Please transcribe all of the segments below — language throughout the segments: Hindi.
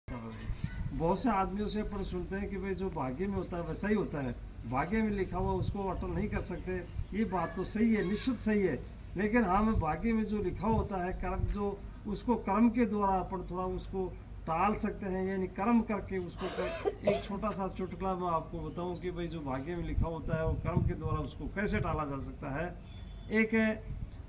बहुत से आदमियों से अपन सुनते हैं कि भाई जो भाग्य में होता है वैसा ही होता है, भाग्य में लिखा हुआ उसको अटल नहीं कर सकते। ये बात तो सही है, निश्चित सही है, लेकिन हम भाग्य में जो लिखा होता है कर्म, जो उसको कर्म के द्वारा अपन थोड़ा उसको टाल सकते हैं, यानी कर्म करके उसको एक छोटा सा चुटकुला मैं आपको बताऊं कि भाई जो भाग्य में लिखा होता है वो कर्म के द्वारा उसको कैसे टाला जा सकता है। एक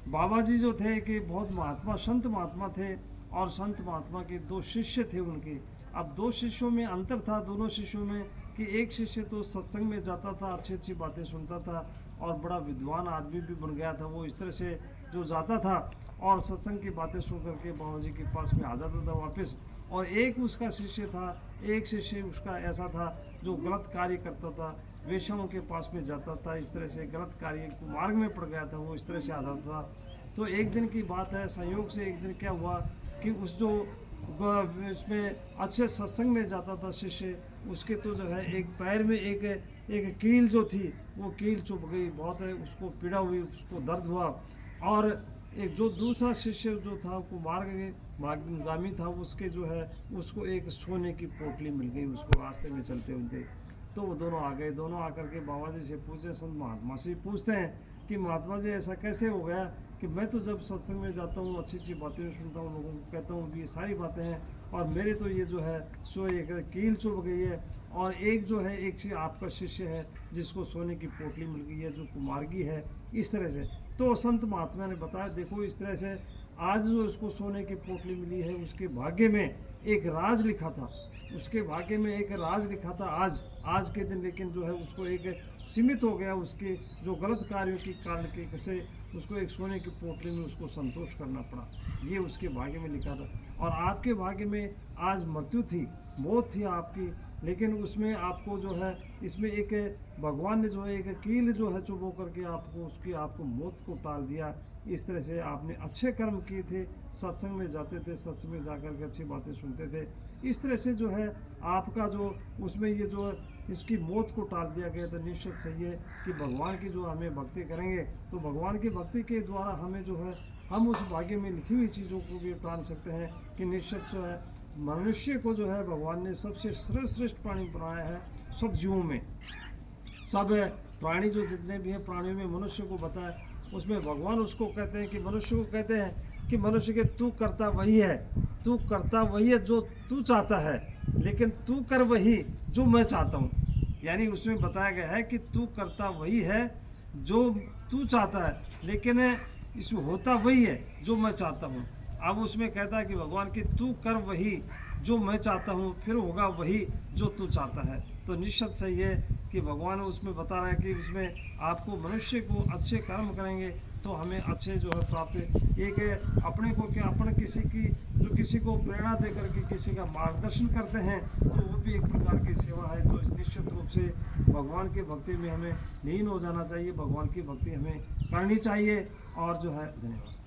बाबा जी जो थे कि बहुत महात्मा संत महात्मा थे, और संत महात्मा के दो शिष्य थे उनके। अब दो शिष्यों में अंतर था, दोनों शिष्यों में, कि एक शिष्य तो सत्संग में जाता था, अच्छी अच्छी बातें सुनता था और बड़ा विद्वान आदमी भी बन गया था। वो इस तरह से जो जाता था और सत्संग की बातें सुन करके बाबा जी के पास में आ जाता था वापस। और एक उसका शिष्य था, एक शिष्य उसका ऐसा था जो गलत कार्य करता था, वेश्याओं के पास में जाता था, इस तरह से गलत कार्य मार्ग में पड़ गया था, वो इस तरह से आ जाता था। तो एक दिन की बात है, संयोग से एक दिन क्या हुआ कि उस जो इसमें अच्छे सत्संग में जाता था शिष्य, उसके तो जो है एक पैर में एक कील जो थी वो कील चुभ गई, बहुत है उसको पीड़ा हुई, उसको दर्द हुआ। और एक जो दूसरा शिष्य जो था वो मार्गगामी था, उसके जो है उसको एक सोने की पोटली मिल गई उसको रास्ते में चलते हुए। तो वो दोनों आ गए, दोनों आकर के बाबा जी से पूछे, संत महात्मा से पूछते हैं कि महात्मा जी ऐसा कैसे हो गया कि मैं तो जब सत्संग में जाता हूँ अच्छी अच्छी बातें सुनता हूँ, लोगों को कहता हूँ भी ये सारी बातें हैं, और मेरे तो ये जो है सो एक कील चुभ गई है, और एक जो है एक आपका शिष्य है जिसको सोने की पोटली मिल गई है, जो कुमार्गी है, इस तरह से। तो संत महात्मा ने बताया, देखो इस तरह से आज जो इसको सोने की पोटली मिली है उसके भाग्य में एक राज लिखा था, उसके भाग्य में एक राज लिखा था आज के दिन, लेकिन जो है उसको एक सीमित हो गया, उसके जो गलत कार्यों के कारण के कैसे उसको एक सोने की पोटली में उसको संतोष करना पड़ा, ये उसके भाग्य में लिखा था। और आपके भाग्य में आज मृत्यु थी, मौत थी आपकी, लेकिन उसमें आपको जो है इसमें एक भगवान ने जो है एक कील जो है चुभो करके आपको उसकी आपको मौत को टाल दिया। इस तरह से आपने अच्छे कर्म किए थे, सत्संग में जाते थे, सत्संग में जाकर के अच्छी बातें सुनते थे, इस तरह से जो है आपका जो उसमें ये जो इसकी मौत को टाल दिया गया। तो निश्चित सही है कि भगवान की जो हमें भक्ति करेंगे तो भगवान की भक्ति के द्वारा हमें जो है हम उस भाग्य में लिखी हुई चीज़ों को भी प्राण सकते हैं। कि निश्चित जो है मनुष्य को जो है भगवान ने सबसे सर्वश्रेष्ठ प्राणी बनाया है सब जीवों में। सब प्राणी जो जितने भी हैं प्राणियों में मनुष्य को बताया, उसमें भगवान उसको कहते हैं कि मनुष्य को कहते हैं कि मनुष्य के तू करता वही है, तू करता वही है जो तू चाहता है, लेकिन तू कर वही जो मैं चाहता हूँ। यानी उसमें बताया गया है कि तू करता वही है जो तू चाहता है, लेकिन इसमें होता वही है जो मैं चाहता हूँ। अब उसमें कहता है कि भगवान कि तू कर वही जो मैं चाहता हूँ, फिर होगा वही जो तू चाहता है। तो निश्चित सही है कि भगवान उसमें बता रहा है कि उसमें आपको मनुष्य को अच्छे कर्म करेंगे तो हमें अच्छे जो है प्राप्त। एक अपने को क्या अपन किसी की जो किसी को प्रेरणा दे करके किसी का मार्गदर्शन करते हैं तो वो भी एक प्रकार की सेवा है। तो निश्चित रूप से भगवान की भक्ति में हमें लीन हो जाना चाहिए, भगवान की भक्ति हमें करनी चाहिए। और जो है धन्यवाद।